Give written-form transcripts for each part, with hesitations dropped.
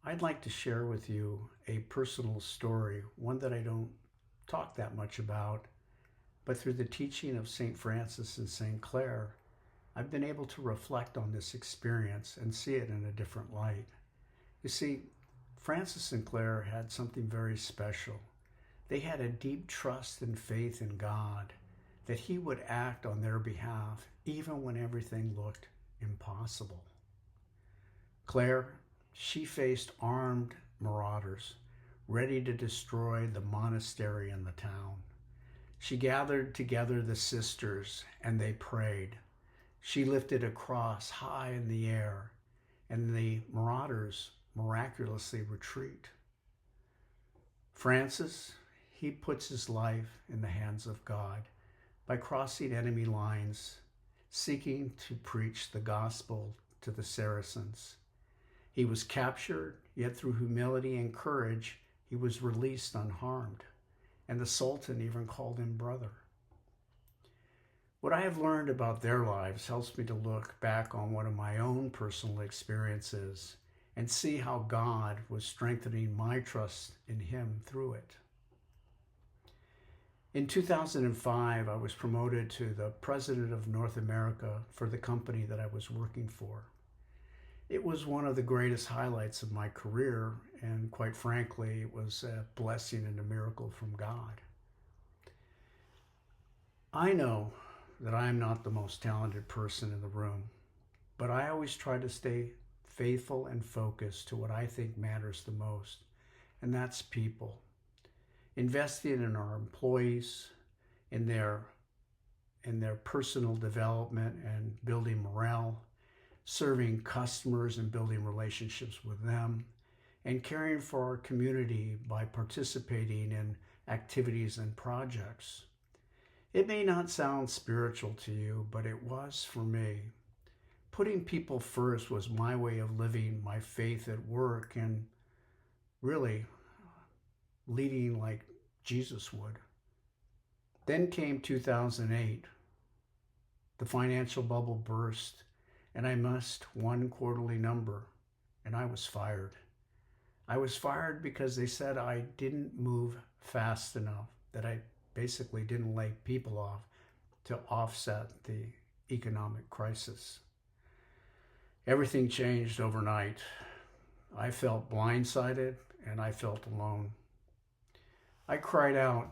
I'd like to share with you a personal story, one that I don't talk that much about, but through the teaching of St. Francis and St. Clare, I've been able to reflect on this experience and see it in a different light. You see, Francis and Clare had something very special. They had a deep trust and faith in God that He would act on their behalf even when everything looked impossible. Clare, she faced armed marauders ready to destroy the monastery and the town. She gathered together the sisters and they prayed. She lifted a cross high in the air and the marauders miraculously retreat. Francis, he puts his life in the hands of God by crossing enemy lines, seeking to preach the gospel to the Saracens. He was captured, yet through humility and courage, he was released unharmed, and the Sultan even called him brother. What I have learned about their lives helps me to look back on one of my own personal experiences and see how God was strengthening my trust in Him through it. In 2005, I was promoted to the President of North America for the company that I was working for. It was one of the greatest highlights of my career, and quite frankly, it was a blessing and a miracle from God. I know that I am not the most talented person in the room, but I always try to stay faithful and focused to what I think matters the most, and that's people. Investing in our employees, in their personal development and building morale, serving customers and building relationships with them, and caring for our community by participating in activities and projects. It may not sound spiritual to you, but it was for me. Putting people first was my way of living my faith at work and really leading like Jesus would. Then came 2008. The financial bubble burst, and I missed one quarterly number, and I was fired. I was fired because they said I didn't move fast enough, that I basically didn't lay people off to offset the economic crisis. Everything changed overnight. I felt blindsided and I felt alone. I cried out,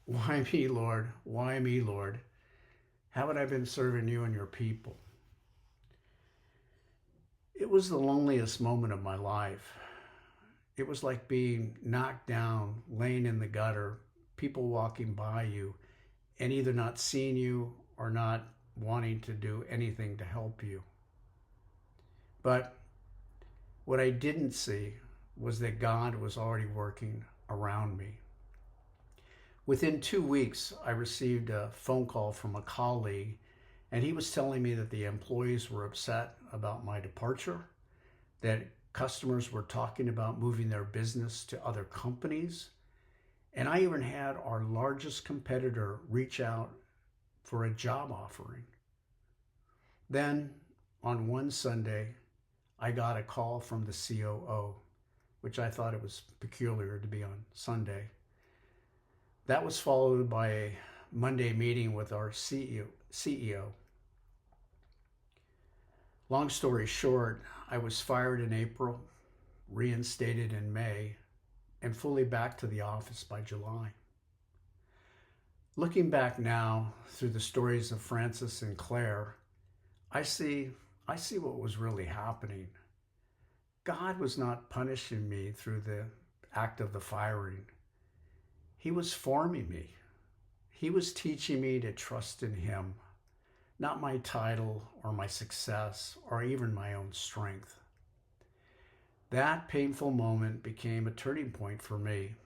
"Why me, Lord? Why me, Lord? Haven't I been serving you and your people?" It was the loneliest moment of my life. It was like being knocked down, laying in the gutter, people walking by you and either not seeing you or not wanting to do anything to help you. But what I didn't see was that God was already working around me. Within 2 weeks, I received a phone call from a colleague, and he was telling me that the employees were upset about my departure, that customers were talking about moving their business to other companies, and I even had our largest competitor reach out for a job offering. Then, on one Sunday, I got a call from the COO, which I thought it was peculiar to be on Sunday. That was followed by a Monday meeting with our CEO. Long story short, I was fired in April, reinstated in May, and fully back to the office by July. Looking back now through the stories of Francis and Clare, I see what was really happening. God was not punishing me through the act of the firing. He was forming me. He was teaching me to trust in Him, not my title or my success or even my own strength. That painful moment became a turning point for me.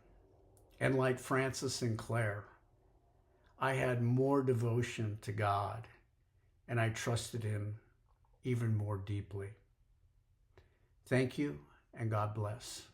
And like Francis and Clare, I had more devotion to God and I trusted Him even more deeply. Thank you and God bless.